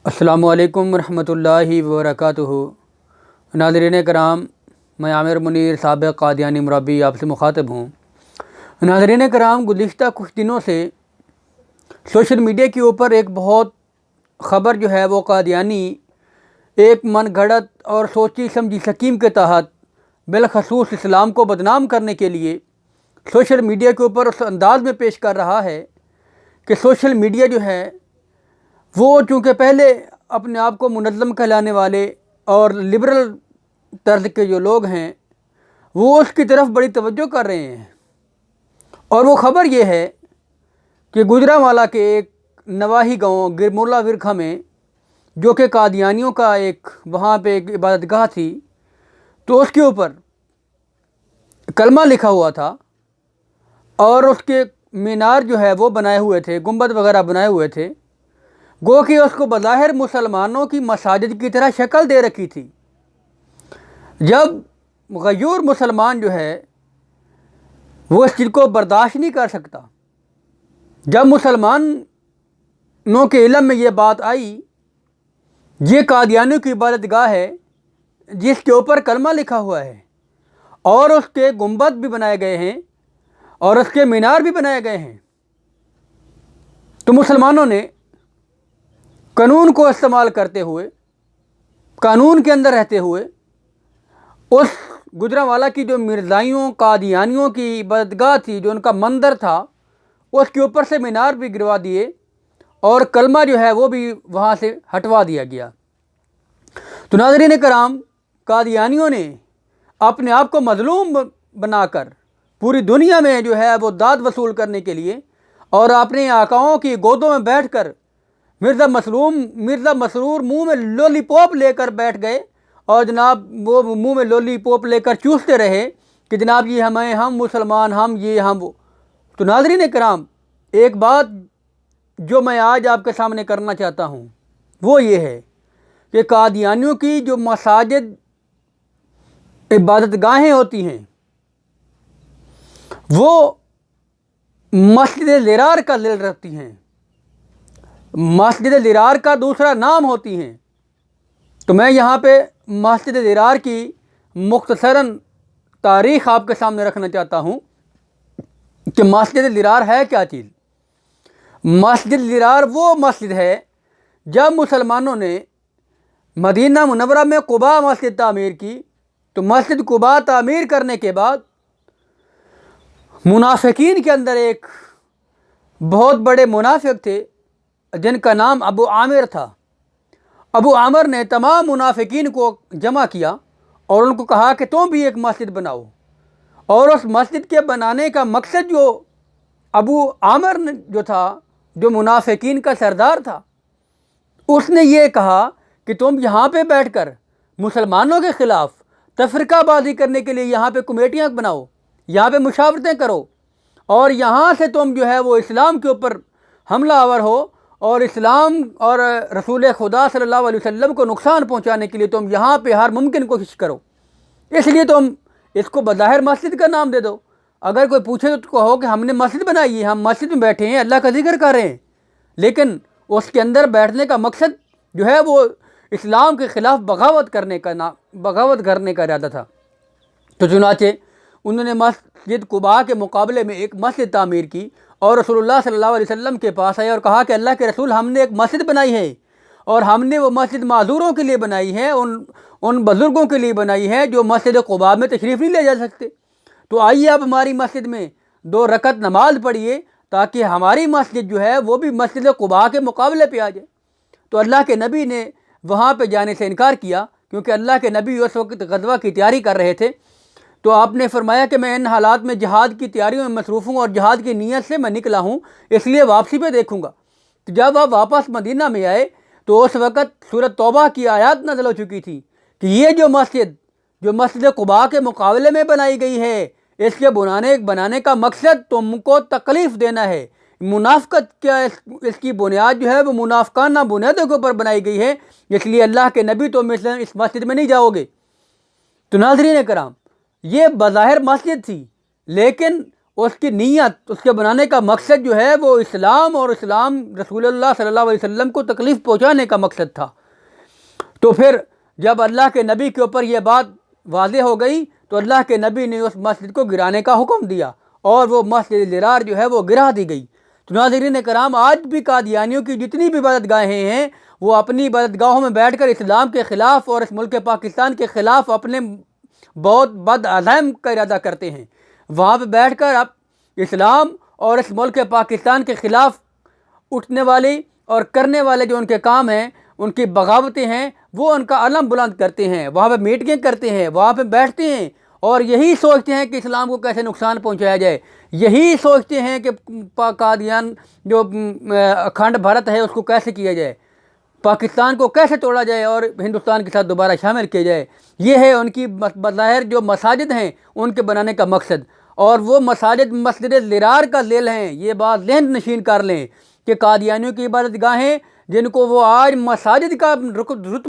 السلام علیکم ورحمۃ اللہ وبرکاتہ۔ ناظرین کرام، میں عامر منیر سابق قادیانی مربی آپ سے مخاطب ہوں۔ ناظرین کرام، گزشتہ کچھ دنوں سے سوشل میڈیا کے اوپر ایک بہت خبر جو ہے وہ قادیانی ایک من گھڑت اور سوچی سمجھی سکیم کے تحت بالخصوص اسلام کو بدنام کرنے کے لیے سوشل میڈیا کے اوپر اس انداز میں پیش کر رہا ہے کہ سوشل میڈیا جو ہے وہ چونکہ پہلے اپنے آپ کو منظم کہلانے والے اور لبرل طرز کے جو لوگ ہیں وہ اس کی طرف بڑی توجہ کر رہے ہیں، اور وہ خبر یہ ہے کہ گوجرانوالہ کے ایک نواحی گاؤں گرمولا ورکھا میں، جو کہ قادیانیوں کا وہاں پہ ایک عبادت گاہ تھی، تو اس کے اوپر کلمہ لکھا ہوا تھا اور اس کے مینار جو ہے وہ بنائے ہوئے تھے، گنبد وغیرہ بنائے ہوئے تھے، گو کہ اس کو بظاہر مسلمانوں کی مساجد کی طرح شکل دے رکھی تھی۔ جب غیور مسلمان جو ہے وہ اس چیز کو برداشت نہیں کر سکتا، جب مسلمانوں کے علم میں یہ بات آئی، یہ قادیانیوں کی عبادت گاہ ہے جس کے اوپر کلمہ لکھا ہوا ہے اور اس کے گنبد بھی بنائے گئے ہیں اور اس کے مینار بھی بنائے گئے ہیں، تو مسلمانوں نے قانون کو استعمال کرتے ہوئے، قانون کے اندر رہتے ہوئے، اس گوجرانوالہ کی جو مرزائیوں قادیانیوں کی عبادت گاہ تھی، جو ان کا مندر تھا، اس کے اوپر سے مینار بھی گروا دیے اور کلمہ جو ہے وہ بھی وہاں سے ہٹوا دیا گیا۔ تو ناظرین کرام، قادیانیوں نے اپنے آپ کو مظلوم بنا کر پوری دنیا میں جو ہے وہ داد وصول کرنے کے لیے اور اپنے آقاؤں کی گودوں میں بیٹھ کر مرزا مسرور منہ میں لولی پوپ لے کر بیٹھ گئے اور جناب وہ منہ میں لولی پوپ لے کر چوستے رہے کہ جناب یہ ہم مسلمان، ہم یہ ہم وہ۔ تو ناظرین کرام، ایک بات جو میں آج آپ کے سامنے کرنا چاہتا ہوں وہ یہ ہے کہ قادیانیوں کی جو مساجد عبادت گاہیں ہوتی ہیں وہ مسجد ضرار کا ذیل رکھتی ہیں، مسجد ضرار کا دوسرا نام ہوتی ہیں۔ تو میں یہاں پہ مسجد ضرار کی مختصراً تاریخ آپ کے سامنے رکھنا چاہتا ہوں کہ مسجد ضرار ہے کیا چیز۔ مسجد ضرار وہ مسجد ہے جب مسلمانوں نے مدینہ منورہ میں قباء مسجد تعمیر کی، تو مسجد قباء تعمیر کرنے کے بعد منافقین کے اندر ایک بہت بڑے منافق تھے جن کا نام ابو عامر تھا۔ ابو عامر نے تمام منافقین کو جمع کیا اور ان کو کہا کہ تم بھی ایک مسجد بناؤ، اور اس مسجد کے بنانے کا مقصد جو ابو عامر جو تھا، جو منافقین کا سردار تھا، اس نے یہ کہا کہ تم یہاں پہ بیٹھ کر مسلمانوں کے خلاف تفرقہ بازی کرنے کے لیے یہاں پہ کمیٹیاں بناؤ، یہاں پہ مشاورتیں کرو، اور یہاں سے تم جو ہے وہ اسلام کے اوپر حملہ آور ہو اور اسلام اور رسول خدا صلی اللہ علیہ وسلم کو نقصان پہنچانے کے لیے تم یہاں پہ ہر ممکن کوشش کرو، اس لیے تم اس کو بظاہر مسجد کا نام دے دو۔ اگر کوئی پوچھے تو کہو کہ ہم نے مسجد بنائی ہے، ہم مسجد میں بیٹھے ہیں، اللہ کا ذکر کر رہے ہیں، لیکن اس کے اندر بیٹھنے کا مقصد جو ہے وہ اسلام کے خلاف بغاوت کرنے کا ارادہ تھا۔ تو چنانچہ انہوں نے مسجد قباء کے مقابلے میں ایک مسجد تعمیر کی اور رسول اللہ صلی اللہ علیہ وسلم کے پاس آئے اور کہا کہ اللہ کے رسول، ہم نے ایک مسجد بنائی ہے اور ہم نے وہ مسجد معذوروں کے لیے بنائی ہے، ان بزرگوں کے لیے بنائی ہے جو مسجد قباء میں تشریف نہیں لے جا سکتے، تو آئیے آپ ہماری مسجد میں 2 رکعت نماز پڑھیے تاکہ ہماری مسجد جو ہے وہ بھی مسجد قباء کے مقابلے پہ آ جائے۔ تو اللہ کے نبی نے وہاں پہ جانے سے انکار کیا، کیونکہ اللہ کے نبی اس وقت غزوہ کی تیاری کر رہے تھے۔ تو آپ نے فرمایا کہ میں ان حالات میں جہاد کی تیاریوں میں مصروف ہوں اور جہاد کی نیت سے میں نکلا ہوں، اس لیے واپسی پہ دیکھوں گا۔ تو جب آپ واپس مدینہ میں آئے تو اس وقت سورۃ توبہ کی آیات نازل ہو چکی تھی کہ یہ جو مسجد قباء کے مقابلے میں بنائی گئی ہے، اس کے بنانے کا مقصد تم کو تکلیف دینا ہے۔ منافقت کیا اس کی بنیاد جو ہے وہ منافقانہ بنیادوں کے اوپر بنائی گئی ہے، اس لیے اللہ کے نبی تم اس مسجد میں نہیں جاؤ گے۔ تو ناظرین کرام، یہ بظاہر مسجد تھی، لیکن اس کی نیت، اس کے بنانے کا مقصد جو ہے وہ اسلام اور اسلام رسول اللہ صلی اللہ علیہ وسلم کو تکلیف پہنچانے کا مقصد تھا۔ تو پھر جب اللہ کے نبی کے اوپر یہ بات واضح ہو گئی تو اللہ کے نبی نے اس مسجد کو گرانے کا حکم دیا اور وہ مسجد ضرار جو ہے وہ گرا دی گئی۔ تو ناظرین کرام، آج بھی قادیانیوں کی جتنی بھی عبادت گاہیں ہیں وہ اپنی عبادت گاہوں میں بیٹھ کر اسلام کے خلاف اور اس ملک پاکستان کے خلاف اپنے بہت بد عزم کا ارادہ کرتے ہیں۔ وہاں پہ بیٹھ کر اب اسلام اور اس ملک پاکستان کے خلاف اٹھنے والی اور کرنے والے جو ان کے کام ہیں، ان کی بغاوتیں ہیں، وہ ان کا علم بلند کرتے ہیں، وہاں پہ میٹنگیں کرتے ہیں، وہاں پہ بیٹھتے ہیں اور یہی سوچتے ہیں کہ اسلام کو کیسے نقصان پہنچایا جائے، یہی سوچتے ہیں کہ قادیان جو اکھنڈ بھارت ہے اس کو کیسے کیا جائے، پاکستان کو کیسے توڑا جائے اور ہندوستان کے ساتھ دوبارہ شامل کیا جائے۔ یہ ہے ان کی بظاہر جو مساجد ہیں ان کے بنانے کا مقصد، اور وہ مساجد مسجد ضرار کا ذیل ہیں۔ یہ بات ذہن نشین کر لیں کہ قادیانیوں کی عبادت گاہیں جن کو وہ آج مساجد کا رتبہ